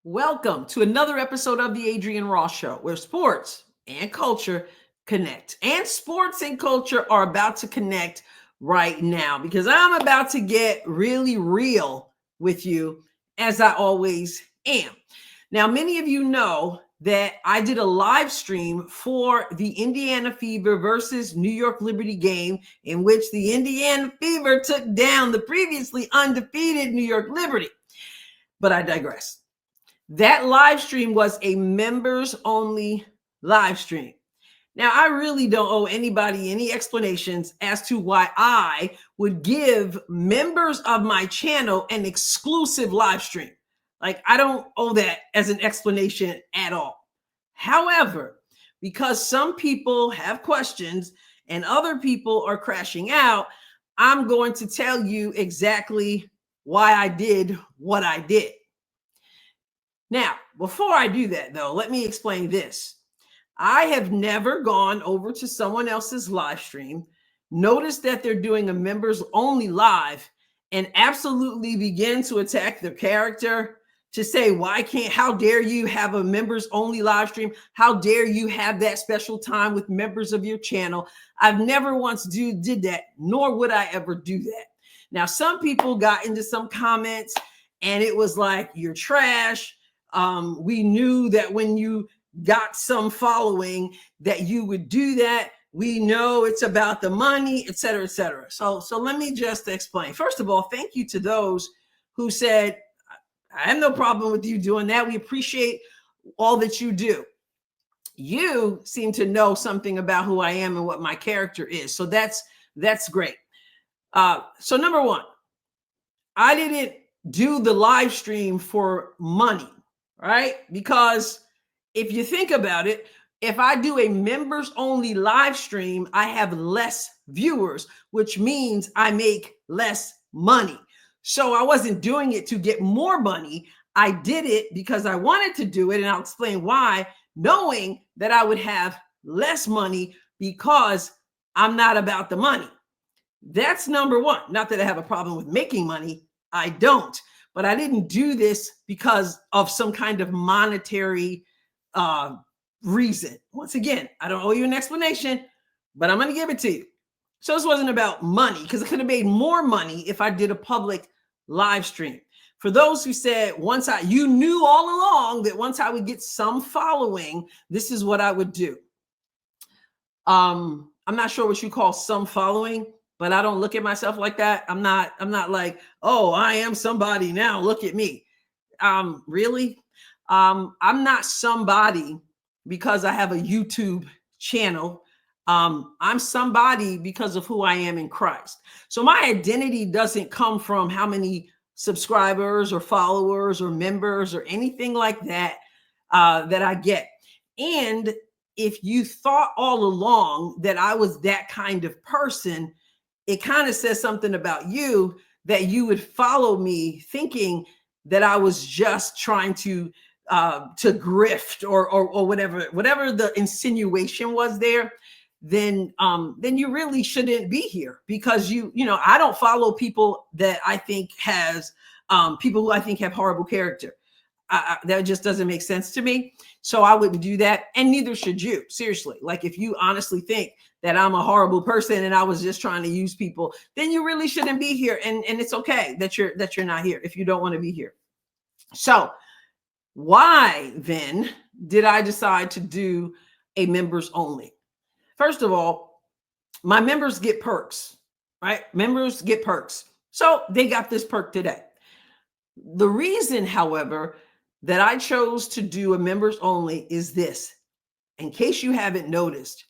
Welcome to another episode of the Adrienne Ross Show, where sports and culture connect. And sports and culture are about to connect right now because I'm about to get really real with you, as I always am. Now, many of you know that I did a live stream for the Indiana Fever versus New York Liberty game, in which the Indiana Fever took down the previously undefeated New York Liberty. But I digress. That live stream was a members only live stream. Now, I really don't owe anybody any explanations as to why I would give members of my channel an exclusive live stream. Like, I don't owe that as an explanation at all. However, because some people have questions and other people are crashing out, I'm going to tell you exactly why I did what I did. Now, before I do that, though, let me explain this. I have never gone over to someone else's live stream, noticed that they're doing a members only live, and absolutely begin to attack their character, to say, how dare you have a members only live stream? How dare you have that special time with members of your channel? I've never once did that, nor would I ever do that. Now, some people got into some comments and it was like, you're trash. We knew that when you got some following that you would do that. We know it's about the money, et cetera, et cetera. So let me just explain. First of all, thank you to those who said, I have no problem with you doing that. We appreciate all that you do. You seem to know something about who I am and what my character is. So that's great. So number one, I didn't do the live stream for money. Right? Because if you think about it, if I do a members only live stream, I have less viewers, which means I make less money. So I wasn't doing it to get more money. I did it because I wanted to do it. And I'll explain why, knowing that I would have less money because I'm not about the money. That's number one. Not that I have a problem with making money. I don't. But I didn't do this because of some kind of monetary reason. Once again, I don't owe you an explanation, but I'm going to give it to you. So this wasn't about money, because I could have made more money if I did a public live stream. For those who said you knew all along that once I would get some following, this is what I would do. I'm not sure what you call some following, but I don't look at myself like that. I'm not like, oh, I am somebody now, look at me. Really? I'm not somebody because I have a YouTube channel. I'm somebody because of who I am in Christ. So my identity doesn't come from how many subscribers or followers or members or anything like that, that I get. And if you thought all along that I was that kind of person, it kind of says something about you, that you would follow me thinking that I was just trying to grift or whatever the insinuation was there. Then you really shouldn't be here, because I don't follow people that I think has people who I think have horrible character. That just doesn't make sense to me. So I wouldn't do that. And neither should you. Seriously. Like, if you honestly think that I'm a horrible person and I was just trying to use people, then you really shouldn't be here. And it's okay that you're not here if you don't want to be here. So why then did I decide to do a members only? First of all, my members get perks, right? Members get perks. So they got this perk today. The reason, however, that I chose to do a members only is this. In case you haven't noticed,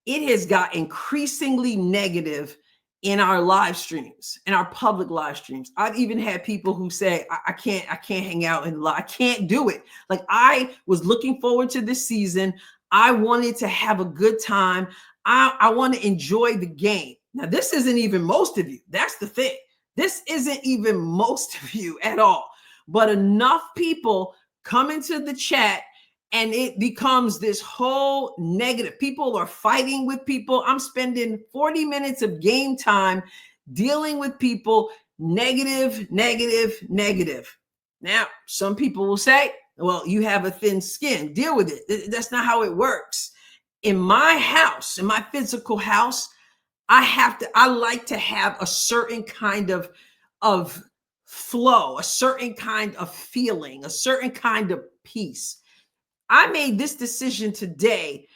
it has got increasingly negative in our live streams, in our public live streams. I've even had people who say, I can't hang out and I can't do it. Like, I was looking forward to this season. I wanted to have a good time. I want to enjoy the game. Now, this isn't even most of you. That's the thing. This isn't even most of you at all. But enough people come into the chat and it becomes this whole negative. People are fighting with people. I'm spending 40 minutes of game time dealing with people negative. Now, some people will say, Well, you have a thin skin. Deal with it. That's not how it works. In my house, in my physical house, I like to have a certain kind of flow, a certain kind of feeling, a certain kind of peace. I made this decision today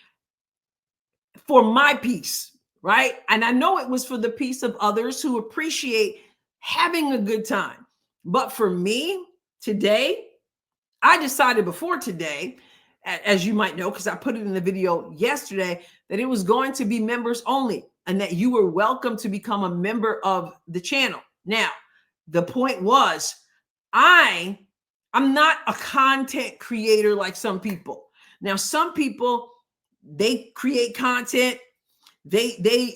for my peace, right? And I know it was for the peace of others who appreciate having a good time. But for me today, I decided before today, as you might know, because I put it in the video yesterday, that it was going to be members only and that you were welcome to become a member of the channel. Now, the point was, I'm not a content creator like some people. Now, some people, they create content, they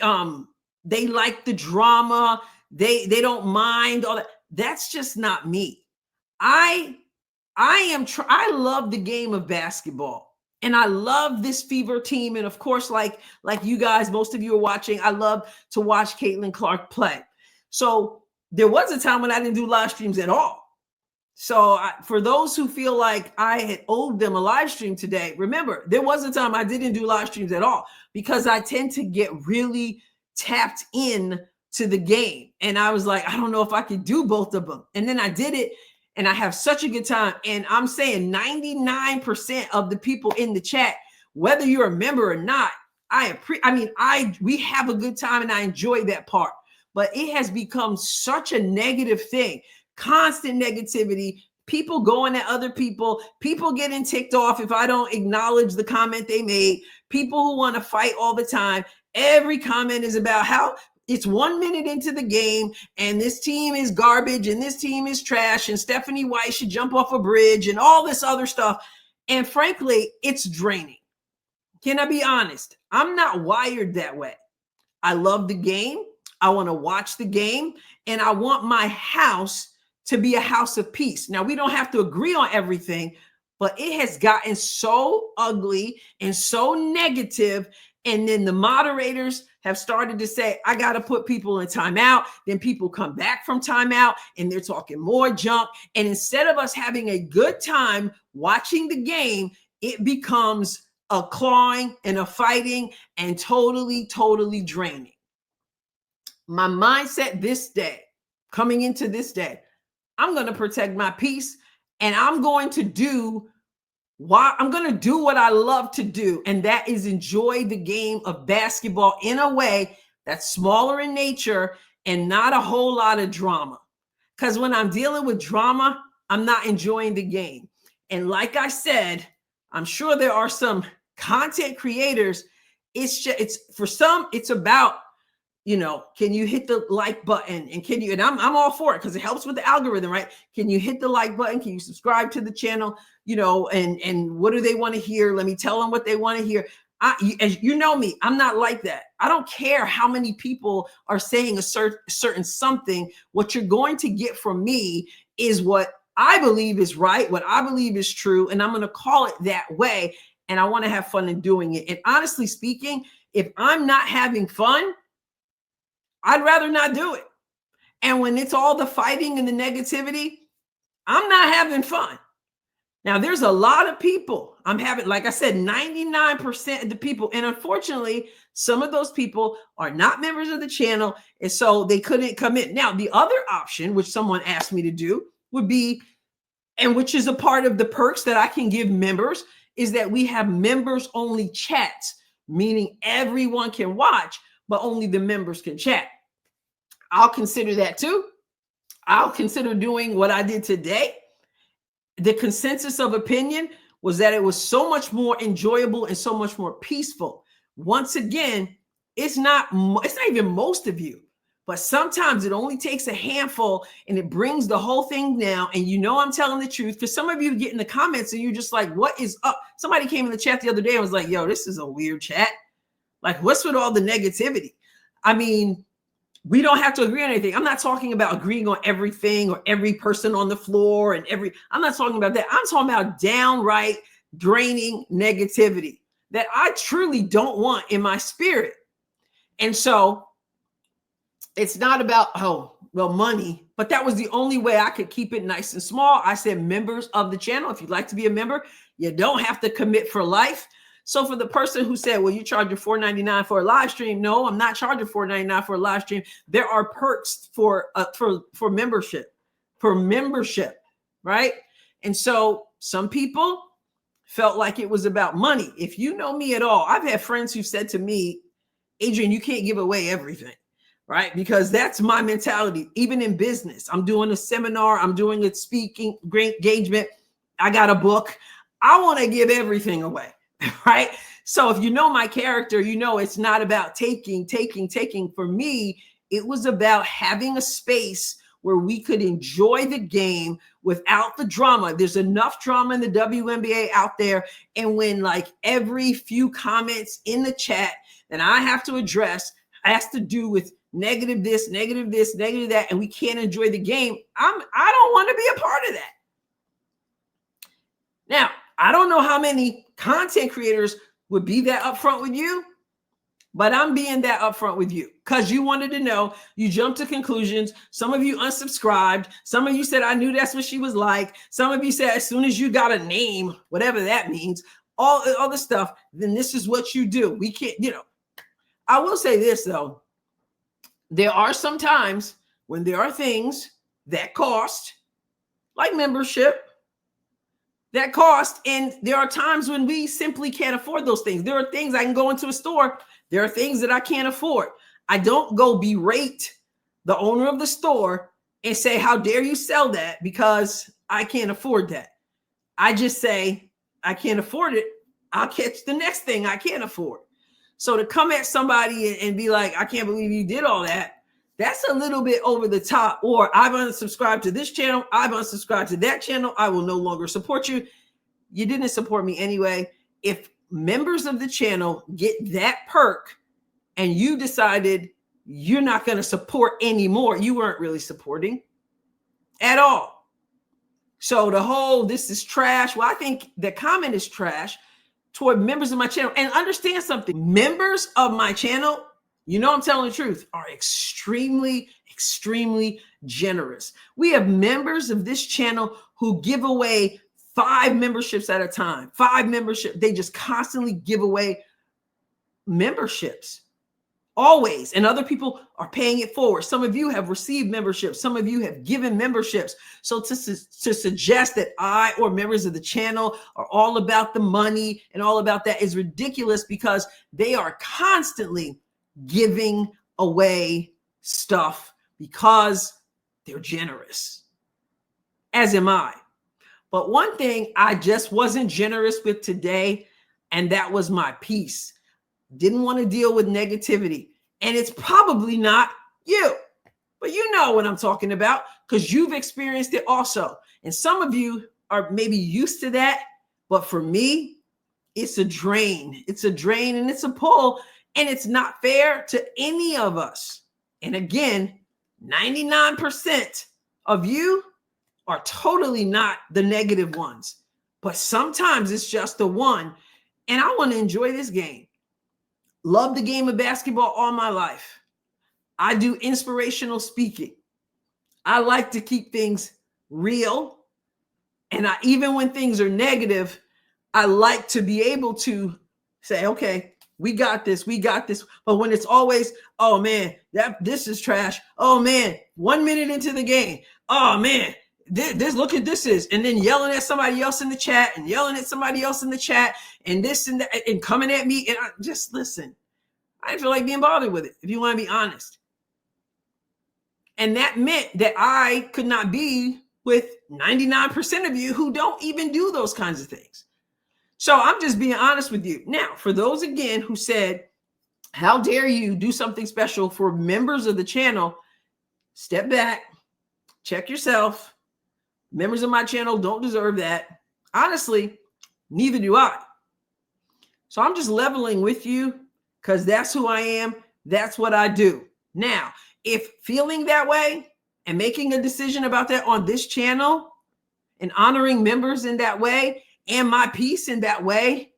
like the drama, they don't mind all that. That's just not me. I love the game of basketball, and I love this Fever team. And of course, like you guys, most of you are watching, I love to watch Caitlin Clark play. So there was a time when I didn't do live streams at all. So for those who feel like I had owed them a live stream today, remember, there was a time I didn't do live streams at all because I tend to get really tapped in to the game. And I was like, I don't know if I could do both of them. And then I did it, and I have such a good time. And I'm saying 99% of the people in the chat, whether you're a member or not, we have a good time, and I enjoy that part. But it has become such a negative thing. Constant negativity, people going at other people getting ticked off if I don't acknowledge the comment they made, people who want to fight all the time. Every comment is about how it's 1 minute into the game and this team is garbage and this team is trash and Stephanie White should jump off a bridge and all this other stuff. And frankly, it's draining. Can I be honest? I'm not wired that way. I love the game. I want to watch the game, and I want my house to be a house of peace. Now, we don't have to agree on everything, but it has gotten so ugly and so negative. And then the moderators have started to say, I got to put people in timeout. Then people come back from timeout and they're talking more junk. And instead of us having a good time watching the game, it becomes a clawing and a fighting and totally, totally draining. My mindset this day, coming into this day, I'm going to protect my peace, and I'm going to do what I love to do. And that is enjoy the game of basketball in a way that's smaller in nature and not a whole lot of drama. Because when I'm dealing with drama, I'm not enjoying the game. And like I said, I'm sure there are some content creators. It's for some, it's about, can you hit the like button, and I'm all for it because it helps with the algorithm, right? Can you hit the like button? Can you subscribe to the channel? And what do they want to hear? Let me tell them what they want to hear. As you know me, I'm not like that. I don't care how many people are saying a certain something. What you're going to get from me is what I believe is right, what I believe is true, and I'm going to call it that way. And I want to have fun in doing it. And honestly speaking, if I'm not having fun, I'd rather not do it. And when it's all the fighting and the negativity, I'm not having fun. Now, there's a lot of people like I said, 99% of the people. And unfortunately, some of those people are not members of the channel. And so they couldn't come in. Now, the other option, which someone asked me to do, would be, and which is a part of the perks that I can give members, is that we have members only chats, meaning everyone can watch, but only the members can chat. I'll consider that too. I'll consider doing what I did today. The consensus of opinion was that it was so much more enjoyable and so much more peaceful. Once again, it's not even most of you, but sometimes it only takes a handful and it brings the whole thing down. And I'm telling the truth, because some of you get in the comments and you're just like, what is up? Somebody came in the chat the other day and was like, yo, this is a weird chat. Like, what's with all the negativity? I mean, we don't have to agree on anything. I'm not talking about agreeing on everything or every person on the floor I'm not talking about that. I'm talking about downright draining negativity that I truly don't want in my spirit. And so it's not about, money. But that was the only way I could keep it nice and small. I said members of the channel. If you'd like to be a member, you don't have to commit for life. So for the person who said, well, you charge your $4.99 for a live stream. No, I'm not charging $4.99 for a live stream. There are perks for membership, right? And so some people felt like it was about money. If you know me at all, I've had friends who said to me, Adrienne, you can't give away everything, right? Because that's my mentality. Even in business, I'm doing a seminar, I'm doing a speaking engagement, I got a book. I want to give everything away, right? So if you know my character, you know it's not about taking. For me, it was about having a space where we could enjoy the game without the drama. There's enough drama in the WNBA out there. And when like every few comments in the chat that I have to address has to do with negative this, negative that, and we can't enjoy the game, I don't want to be a part of that. Now, I don't know how many content creators would be that upfront with you, but I'm being that upfront with you because you wanted to know. You jumped to conclusions. Some of you unsubscribed. Some of you said, I knew that's what she was like. Some of you said, as soon as you got a name, whatever that means, all the stuff, then this is what you do. We can't, I will say this though. There are some times when there are things that cost, like membership, that cost. And there are times when we simply can't afford those things. There are things I can go into a store. There are things that I can't afford. I don't go berate the owner of the store and say, how dare you sell that because I can't afford that. I just say, I can't afford it. I'll catch the next thing I can't afford. So to come at somebody and be like, I can't believe you did all that, that's a little bit over the top. Or I've unsubscribed to this channel. I've unsubscribed to that channel. I will no longer support you. You didn't support me anyway. If members of the channel get that perk and you decided you're not going to support anymore, you weren't really supporting at all. So the whole, this is trash. Well, I think the comment is trash toward members of my channel. And understand something, members of my channel, I'm telling the truth, are extremely, extremely generous. We have members of this channel who give away 5 memberships at a time, 5 memberships. They just constantly give away memberships always. And other people are paying it forward. Some of you have received memberships. Some of you have given memberships. So to suggest that I or members of the channel are all about the money and all about that is ridiculous because they are constantly giving away stuff because they're generous, as am I. But one thing I just wasn't generous with today, and that was my peace. Didn't want to deal with negativity. And it's probably not you, but you know what I'm talking about because you've experienced it also. And some of you are maybe used to that, but for me, it's a drain. It's a drain and it's a pull, and it's not fair to any of us. And again, 99% of you are totally not the negative ones, but sometimes it's just the one. And I want to enjoy this game. Love the game of basketball all my life. I do inspirational speaking. I like to keep things real. And even when things are negative, I like to be able to say, okay, we got this. But when it's always, oh man, this is trash. Oh man, 1 minute into the game. Oh man, this look at this is, and then yelling at somebody else in the chat and yelling at somebody else in the chat and this and that and coming at me. And I just listen. I didn't feel like being bothered with it, if you want to be honest. And that meant that I could not be with 99% of you who don't even do those kinds of things. So I'm just being honest with you. Now, for those again who said, how dare you do something special for members of the channel? Step back, check yourself. Members of my channel don't deserve that. Honestly, neither do I. So I'm just leveling with you because that's who I am. That's what I do. Now, if feeling that way and making a decision about that on this channel and honoring members in that way and my peace in that way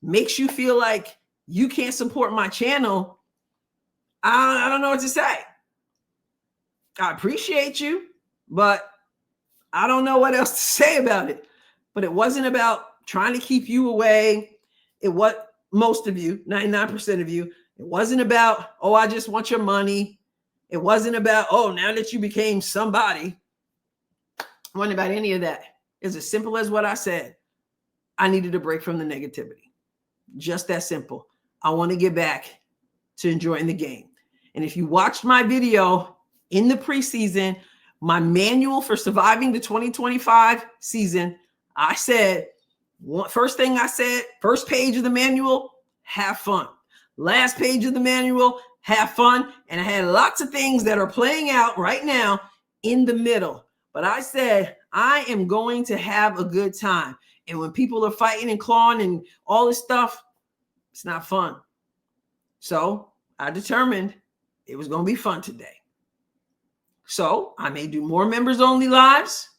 makes you feel like you can't support my channel, I don't know what to say. I appreciate you. But I don't know what else to say about it. But it wasn't about trying to keep you away. It was most of you, 99% of you. It wasn't about, oh, I just want your money. It wasn't about, oh, now that you became somebody. It wasn't about any of that. It's as simple as what I said. I needed a break from the negativity. Just that simple. I want to get back to enjoying the game. And if you watched my video in the preseason, my manual for surviving the 2025 season, I said, first thing I said, first page of the manual, have fun. Last page of the manual, have fun. And I had lots of things that are playing out right now in the middle. But I said, I am going to have a good time. And when people are fighting and clawing and all this stuff, it's not fun. So I determined it was going to be fun today. So I may do more members only lives.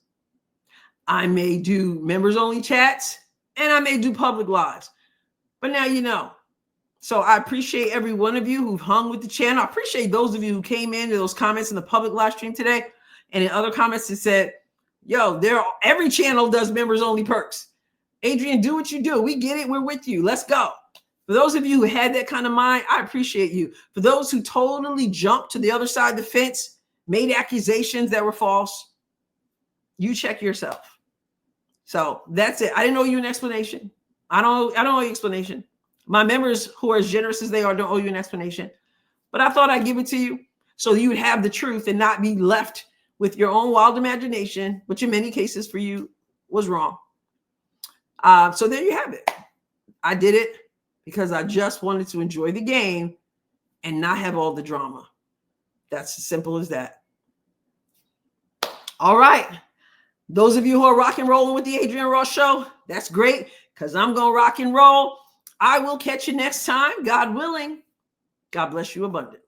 I may do members only chats, and I may do public lives. But now you know. So I appreciate every one of you who've hung with the channel. I appreciate those of you who came into those comments in the public live stream today and in other comments that said, yo, every channel does members only perks. Adrienne, do what you do. We get it. We're with you. Let's go. For those of you who had that kind of mind, I appreciate you. For those who totally jumped to the other side of the fence, made accusations that were false, you check yourself. So that's it. I didn't owe you an explanation. I don't owe you an explanation. My members who are as generous as they are don't owe you an explanation. But I thought I'd give it to you so you would have the truth and not be left with your own wild imagination, which in many cases for you was wrong. So there you have it. I did it because I just wanted to enjoy the game and not have all the drama. That's as simple as that. All right. Those of you who are rock and rolling with the Adrienne Ross Show, that's great because I'm going to rock and roll. I will catch you next time, God willing. God bless you abundantly.